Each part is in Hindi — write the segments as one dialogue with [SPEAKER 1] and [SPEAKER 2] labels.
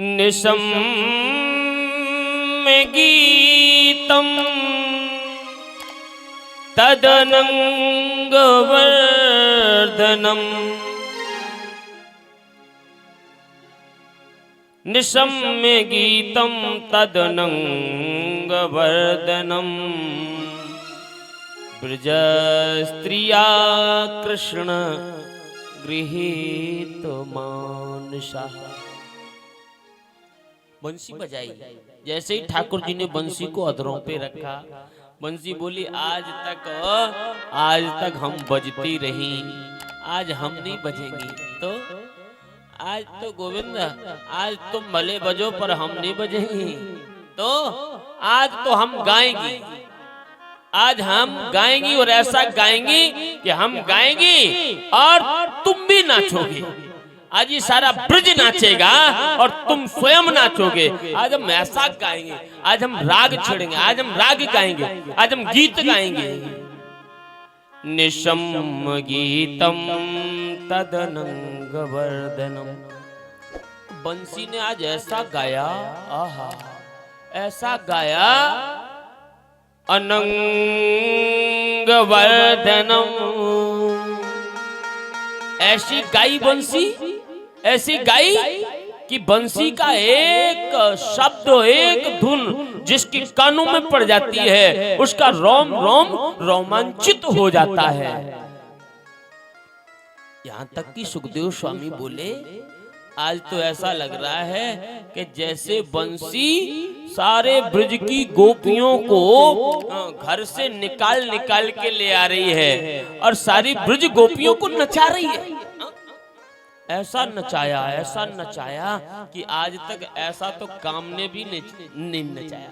[SPEAKER 1] निशम्य गीतम तदनंगवर्धनम निशम्य गीतम तदनंगवर्धनम ब्रजस्त्रिया कृष्ण गृहीत मानसः। बंसी बजाई। जैसे ही ठाकुर जी ने बंसी को अधरों पे रखा, बंसी बोली आज तक हम बजती रही, आज हम नहीं बजेंगी। तो आज तो गोविंद आज तुम भले बजो पर हम नहीं बजेंगी। तो आज तो हम गाएंगी, आज हम गाएंगी और ऐसा गाएंगी कि हम गाएंगी और तुम भी नाचोगे। आज ये सारा ब्रज नाचेगा और तुम स्वयं नाचोगे। आज हम ऐसा गाएंगे, आज हम राग छेड़ेंगे, आज हम राग गाएंगे, आज हम गीत गाएंगे। निशम्य गीतम तदनंगवर्धनम। बंसी ने आज ऐसा गाया, आहा ऐसा गाया, अनंगवर्धनम। ऐसी गाई बंसी, ऐसी गाई कि बंसी का एक शब्द, एक धुन जिसकी कानों में पड़ जाती है, उसका रोम रोम रोमांचित हो जाता है। यहां तक कि सुखदेव स्वामी बोले आज तो ऐसा लग रहा है कि जैसे बंसी सारे ब्रज की गोपियों को घर से निकाल निकाल के ले आ रही है और सारी ब्रज गोपियों को नचा रही है। ऐसा नचाया कि आज तक ऐसा तो काम ने भी नहीं नचाया।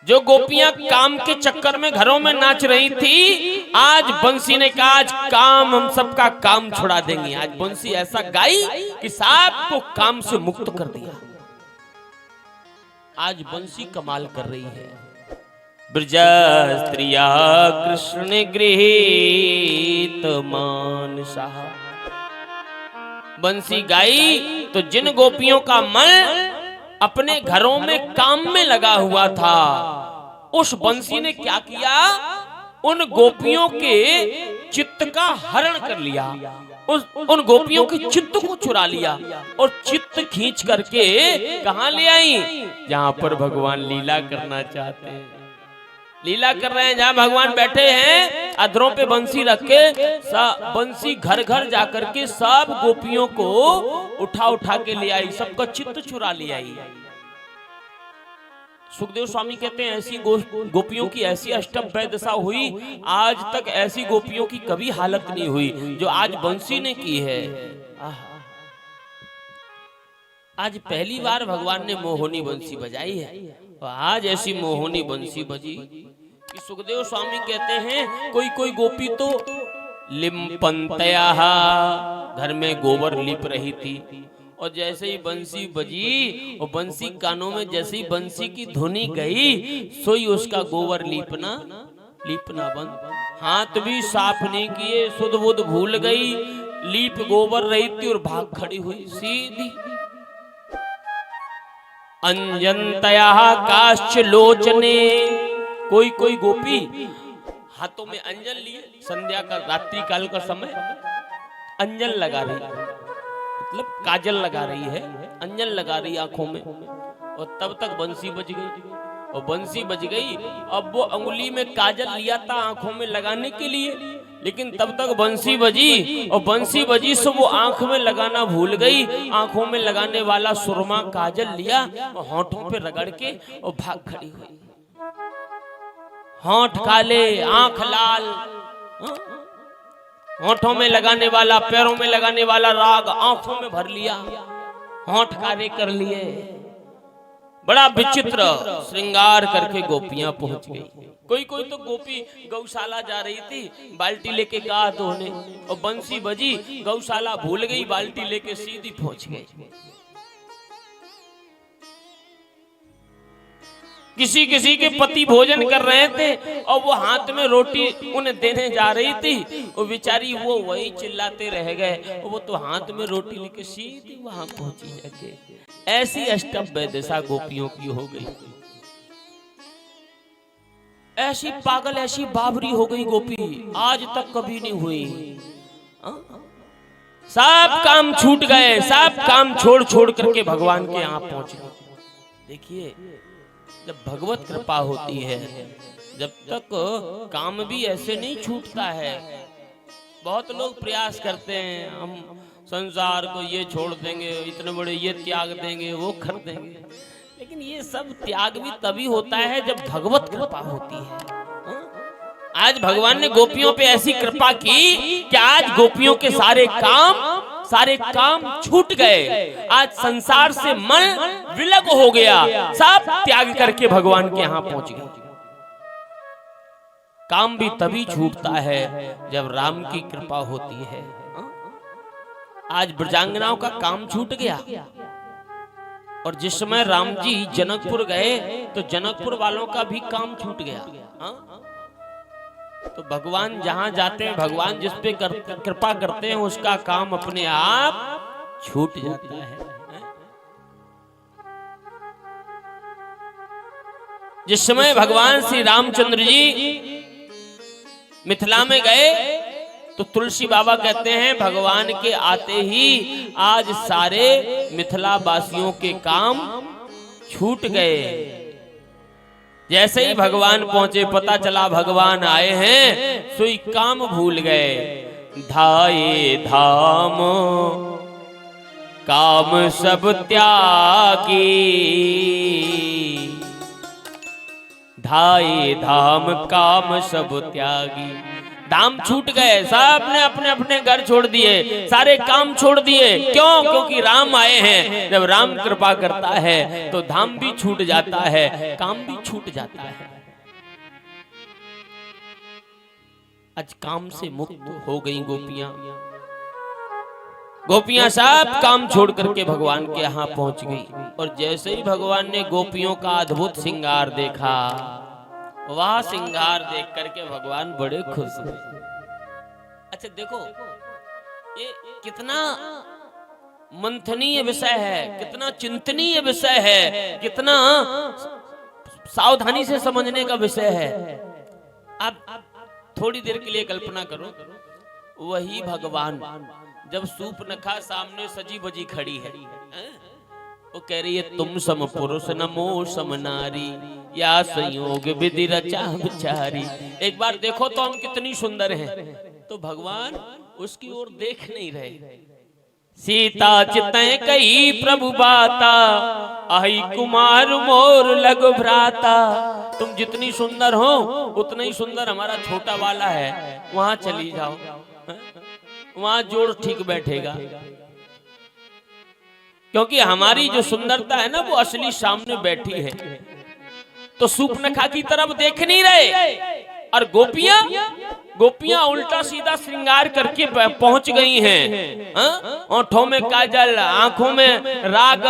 [SPEAKER 1] जो गोपियां काम के चक्कर में घरों में नाच रही थी, आज बंसी ने कहा आज काम, हम सबका काम छुड़ा देंगे। आज बंसी ऐसा गाई कि सबको काम से मुक्त कर दिया। आज बंसी कमाल कर रही है। ब्रजस्त्रिया कृष्ण गृहीत मानसः। बंसी गाई तो जिन गोपियों का मन अपने घरों में काम में लगा हुआ था, उस बंसी ने क्या किया, उन गोपियों के चित्त का हरण कर लिया, उन गोपियों के चित्त को चुरा लिया और चित्त खींच करके कहां ले आई, जहां पर भगवान लीला करना चाहते हैं। लीला कर रहे हैं, जहां भगवान बैठे हैं, अधरों पे बंसी रख के बंसी घर घर जाकर के सब गोपियों को उठा उठा के ले आई, सबका चित्त चुरा ले आई। सुखदेव स्वामी कहते हैं ऐसी गोपियों की ऐसी अष्टभय दशा हुई, आज तक ऐसी गोपियों की कभी हालत नहीं हुई जो आज बंसी ने की है। आज पहली बार भगवान ने मोहनी बंसी बजाई है, तो आज ऐसी मोहनी बंसी बजी कि सुखदेव स्वामी कहते हैं कोई कोई गोपी तो लिम्पंतया, घर में गोबर लिप रही थी, और जैसे ही बंसी बजी और बंसी कानों में जैसे ही बंसी की धुनी गई, सोई उसका गोबर लीपना बंद, हाथ भी साफ नहीं किए, सुध बुध भूल गई, लीप गोबर रही थी और भाग खड़ी हुई सीधी। अंजनतया काश्च लोचने। कोई कोई गोपी हाथों में अंजन लिए, संध्या का रात्रि काल का समय अंजन लगा रही, मतलब काजल लगा रही है, अंजन लगा रही आंखों में, और तब तक बंसी बज गई। और बंसी बज गई, अब वो अंगुली में काजल लिया था आंखों में लगाने के लिए, लेकिन तब तक बंसी बजी, और बंसी बजी सो वो आंख में लगाना भूल गई। आंखों में लगाने वाला सुरमा काजल लिया और होंठों पे रगड़ के और भाग खड़ी हुई। होंठ काले, आंख लाल, होंठों में लगाने वाला, पैरों में लगाने वाला राग आंखों में भर लिया, होंठ काले कर लिए। बड़ा विचित्र श्रृंगार करके गोपियां पहुंच गई। कोई कोई तो गोपी गौशाला जा रही थी, बाल्टी लेके कहा धोने, और बंसी बजी, गौशाला भूल गई, बाल्टी लेके सीधी पहुंच गई। किसी किसी के पति भोजन कर रहे थे और वो हाथ में रोटी उन्हें देने जा रही थी, वो बेचारी वो वही चिल्लाते रह गए, वो तो हाथ में रोटी लेके सीधी वहां पहुंची जाके। ऐसी अष्टभ्य दशा गोपियों की हो गई, ऐसी पागल ऐसी बाबरी हो गई गोपी, आज तक कभी नहीं हुई। सब काम छूट गए, सब काम छोड़ छोड़ करके भगवान के यहाँ पहुंच गए। देखिए जब भगवत कृपा होती है, जब तक काम भी ऐसे नहीं छूटता है। बहुत लोग प्रयास करते हैं, हम संसार को ये छोड़ देंगे, इतने बड़े ये त्याग देंगे, वो कर देंगे, लेकिन ये सब त्याग भी तभी होता है जब भगवत कृपा होती है। आज भगवान ने गोपियों पे ऐसी कृपा की कि आज गोपियों के सारे काम छूट गए। आज संसार से मन विलग हो गया, सब त्याग करके भगवान के यहाँ पहुंच गए। काम भी तभी छूटता है जब राम की कृपा होती है। आज ब्रजांगनाओं का काम छूट गया, और जिस समय राम जी जनकपुर गए तो जनकपुर वालों का भी काम छूट गया। तो भगवान जहां जाते हैं, भगवान जिस पे कृपा करते हैं, उसका काम अपने आप छूट जाता है। जिस समय भगवान श्री रामचंद्र जी मिथिला में गए तो तुलसी बाबा कहते हैं भगवान के आते ही आज सारे मिथिला वासियों के काम छूट गए। जैसे ही भगवान पहुंचे, पता चला भगवान आए हैं, सोई काम भूल गए। धाये धाम काम सब त्यागी, धाये धाम काम सब त्यागी। धाम छूट गए, सब ने अपने अपने घर छोड़ दिए, सारे काम छोड़ दिए। क्यों? क्योंकि राम आए हैं। जब राम कृपा करता है तो धाम भी छूट जाता है, काम भी छूट जाता है। आज काम से मुक्त हो गई गोपियां। गोपियां सब काम छोड़ करके भगवान के यहाँ पहुंच गई, और जैसे ही भगवान ने गोपियों का अद्भुत श्रृंगार देखा, वह श्रृंगार देख करके भगवान बड़े खुश हुए। अच्छा देखो, ये कितना मंथनीय विषय है, कितना चिंतनीय विषय है, कितना सावधानी से समझने का विषय है। अब थोड़ी देर के लिए कल्पना करो, वही भगवान जब सूर्पनखा सामने सजी बजी खड़ी है, वो कह रही है तुम सम पुरुष नमो सम नारी, या संयोग विधि रचा बिचारी। एक बार देखो तो हम कितनी सुंदर हैं, तो भगवान उसकी ओर देख नहीं रहे। सीता चितय कही प्रभु बाता, आई कुमार मोर लग भ्राता। तुम जितनी सुंदर हो उतना ही सुंदर हमारा छोटा वाला है, वहां चली जाओ, वहां जोड़ ठीक बैठेगा। क्योंकि हमारी जो सुंदरता है ना, वो असली सामने बैठी है। तो सूर्पनखा की तरफ देख नहीं रहे, और गोपियां उल्टा सीधा श्रृंगार करके पहुंच गई हैं। ओठों में काजल, आंखों में राग,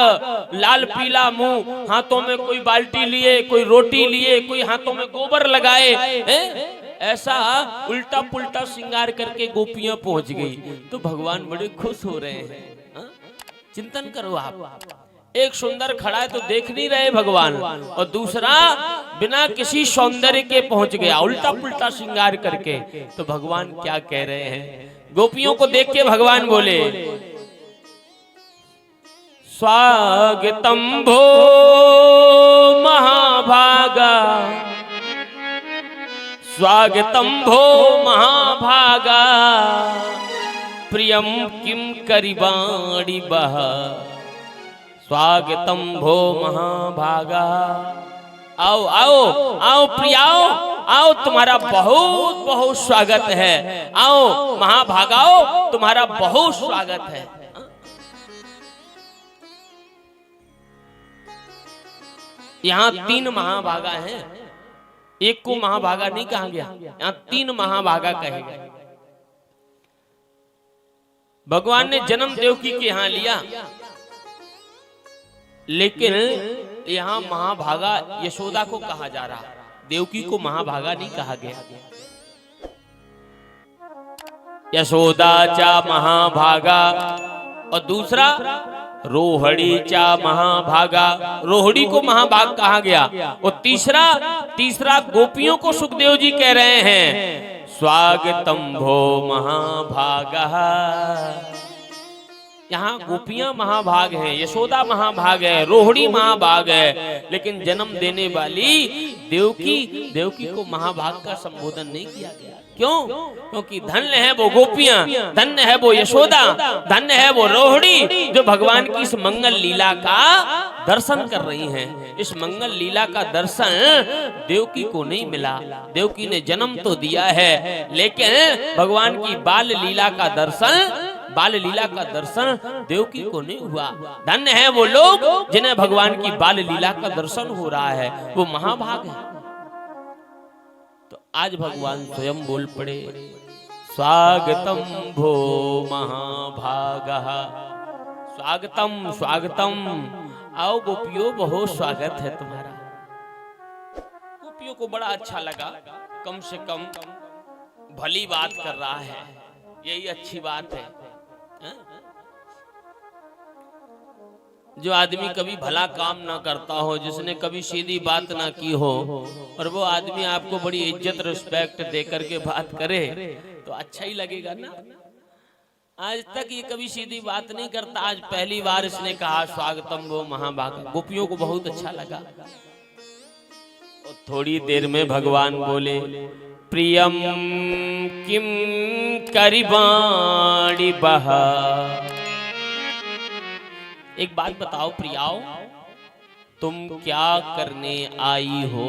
[SPEAKER 1] लाल पीला मुंह, हाथों में कोई बाल्टी लिए, कोई रोटी लिए, कोई हाथों में गोबर लगाए, ऐसा उल्टा पुल्टा श्रृंगार करके गोपियां पहुंच गई। तो भगवान बड़े खुश हो रहे हैं। चिंतन करो आप, एक सुंदर खड़ा है तो देख नहीं रहे भगवान, और दूसरा बिना किसी सौंदर्य के पहुंच गया उल्टा पुल्टा श्रृंगार करके। तो भगवान क्या कह रहे हैं? गोपियों को देख के भगवान बोले, स्वागतम भो महाभागा, स्वागतम भो महाभागा, प्रियम किम करिबाणी बह, स्वागतम भो महाभागा। आओ आओ आओ प्रियाओ, आओ तुम्हारा बहुत बहुत स्वागत है। आओ महाभागाओ, तुम्हारा बहुत स्वागत है। यहाँ 3 महाभागा हैं, एक को महाभागा नहीं कहा गया, यहाँ 3 महाभागा कहे गए। भगवान ने जन्म देवकी के यहाँ लिया, लेकिन यहाँ महाभागा यशोदा को कहा जा रहा, देवकी को महाभागा नहीं कहा गया। यशोदा चा महाभागा, और दूसरा रोहड़ी चा महाभागा, रोहड़ी को महाभाग कहा गया। और तीसरा गोपियों को सुखदेव जी कह रहे हैं स्वागतम भो महाभागा। यहाँ गोपियां महाभाग हैं, यशोदा महाभाग है, रोहिणी महाभाग है, लेकिन जन्म देने वाली देवकी को महाभाग का संबोधन नहीं किया गया। क्यों? क्योंकि धन्य है वो गोपियां, धन्य है वो यशोदा, धन्य है वो रोहिणी, जो भगवान की इस मंगल लीला का दर्शन कर रही हैं। इस मंगल लीला का दर्शन देवकी को नहीं मिला। देवकी ने जन्म तो दिया है, लेकिन भगवान की बाल लीला का दर्शन देवकी को नहीं हुआ। धन्य है वो लोग जिन्हें भगवान की बाल लीला का दर्शन हो रहा है, वो महाभाग है। तो आज भगवान स्वयं बोल पड़े स्वागतम भो महाभागः, स्वागतम स्वागतम, आओ गोपियों बहुत स्वागत है तुम्हारा। गोपियों को बड़ा अच्छा लगा, कम से कम भली बात कर रहा है, यही अच्छी बात है। जो आदमी कभी भला काम ना करता हो, जिसने कभी सीधी बात ना की हो, और वो आदमी आपको बड़ी इज्जत रिस्पेक्ट दे करके बात करे, तो अच्छा ही लगेगा ना। आज तक ये कभी सीधी बात नहीं करता, आज पहली बार इसने कहा स्वागतम वो महाभागा। गोपियों को बहुत अच्छा लगा। और थोड़ी देर में भगवान बोले प्रियम किम करिबाणि बहा। एक बात बताओ प्रियाओ, तुम क्या करने आई हो?